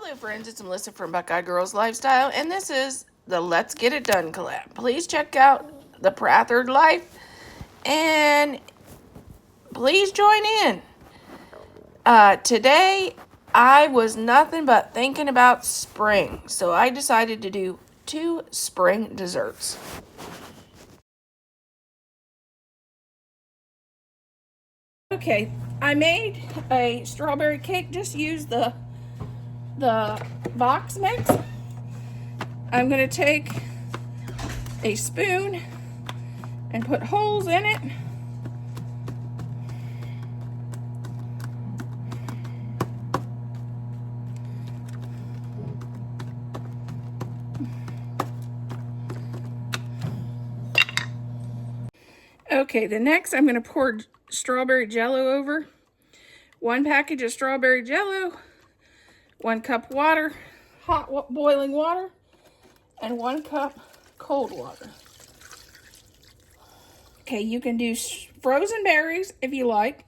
Hello friends, it's Melissa from Buckeye Girls Lifestyle, and this is the Let's Get It Done Collab. Please check out the Prathered Life, and please join in. Today, I was nothing but thinking about spring, so I decided to do 2 spring desserts. Okay, I made a strawberry cake. Just use the box mix. I'm going to take a spoon and put holes in it. Okay, the next I'm going to pour strawberry jello over. 1 package of strawberry jello, 1 cup water, hot boiling water, and 1 cup cold water. Okay, you can do frozen berries if you like.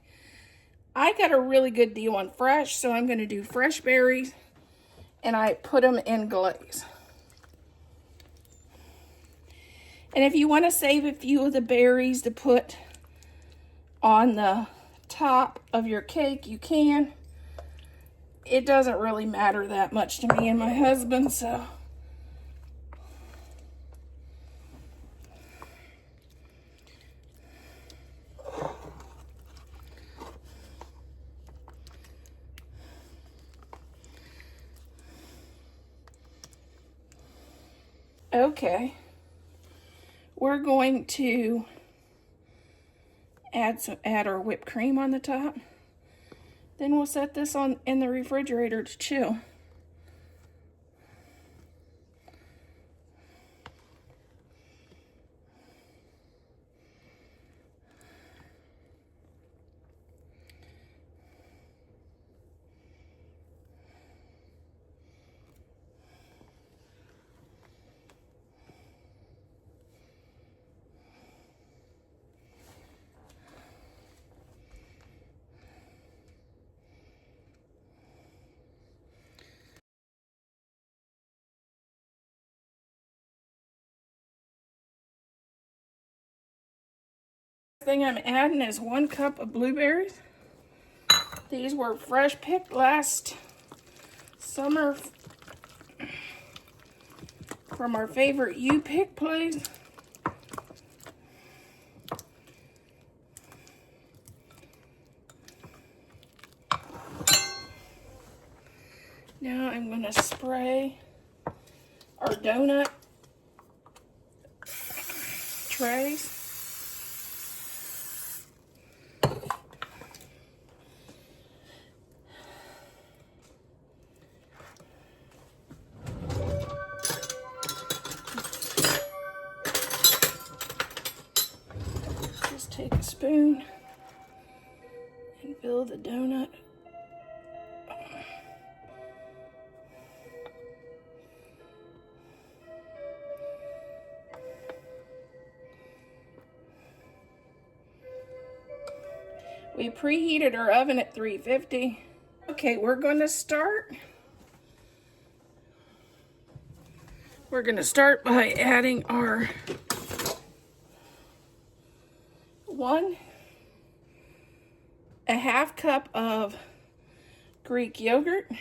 I got a really good deal on fresh, so I'm going to do fresh berries, and I put them in glaze. And if you want to save a few of the berries to put on the top of your cake, you can. It doesn't really matter that much to me and my husband, so. Okay. We're going to add our whipped cream on the top. Then we'll set this in the refrigerator to chill. Thing I'm adding is 1 cup of blueberries. These were fresh picked last summer from our favorite U-Pick place. Now I'm going to spray our donut trays. Just take a spoon and fill the donut. We preheated our oven at 350. Okay, we're going to start. We're going to start by adding our 1.5 cup of Greek yogurt.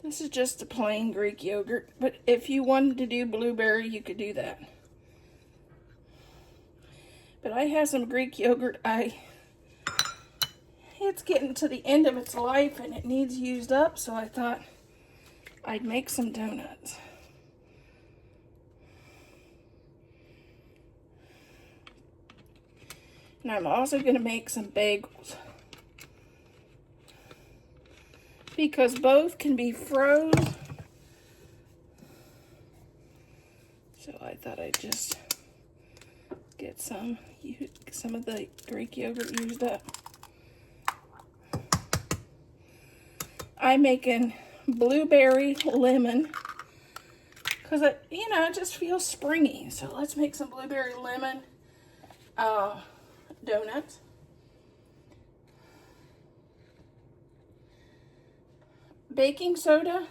This is just a plain Greek yogurt, but if you wanted to do blueberry, you could do that. But I have some Greek yogurt. It's getting to the end of its life and it needs used up, so I thought I'd make some donuts. And I'm also going to make some bagels, because both can be froze. So I thought I'd just get some of the Greek yogurt used up. I'm making blueberry lemon because it just feels springy. So let's make some blueberry lemon donuts. baking soda,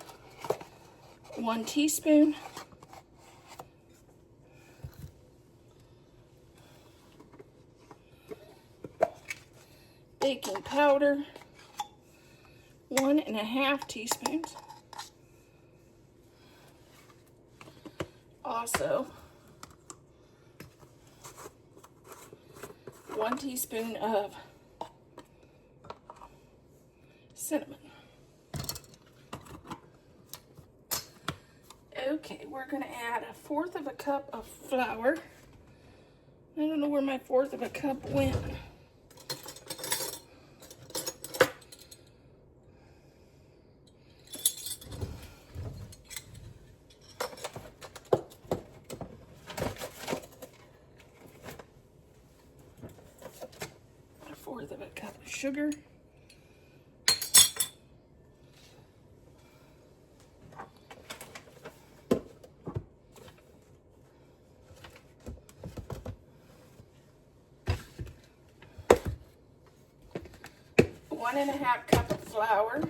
1 teaspoon. Baking powder, 1.5 teaspoons. Also, 1 teaspoon of cinnamon. Okay, we're going to add 1/4 cup of flour. I don't know where my 1/4 cup went. A cup of sugar. One and a half cup of flour.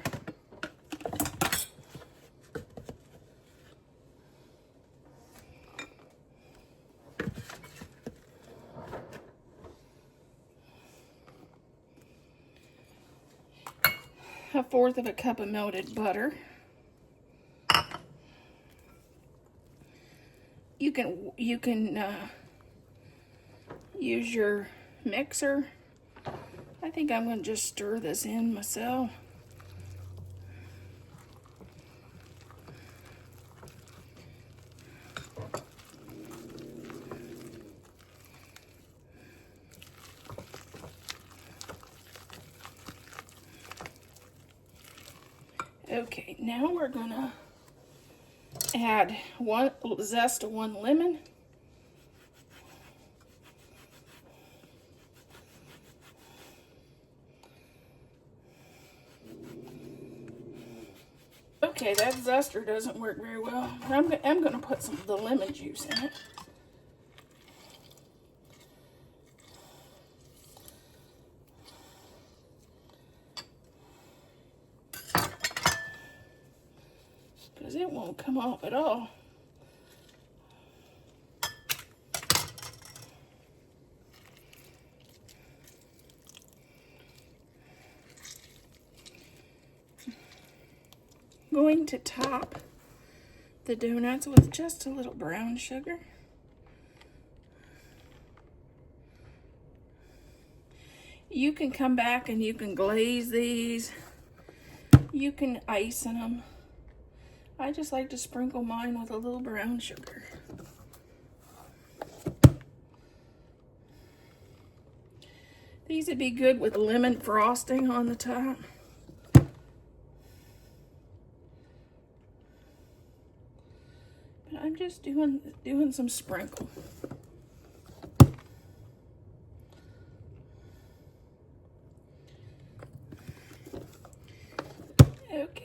A 1/4 cup of melted butter. You can use your mixer. I think I'm going to just stir this in myself. Okay, now we're gonna add one zest of 1 lemon. Okay, that zester doesn't work very well. I'm gonna put some of the lemon juice in it. Because it won't come off at all. Going to top the donuts with just a little brown sugar. You can come back and you can glaze these. You can ice in them. I just like to sprinkle mine with a little brown sugar. These would be good with lemon frosting on the top. But I'm just doing some sprinkle. Okay.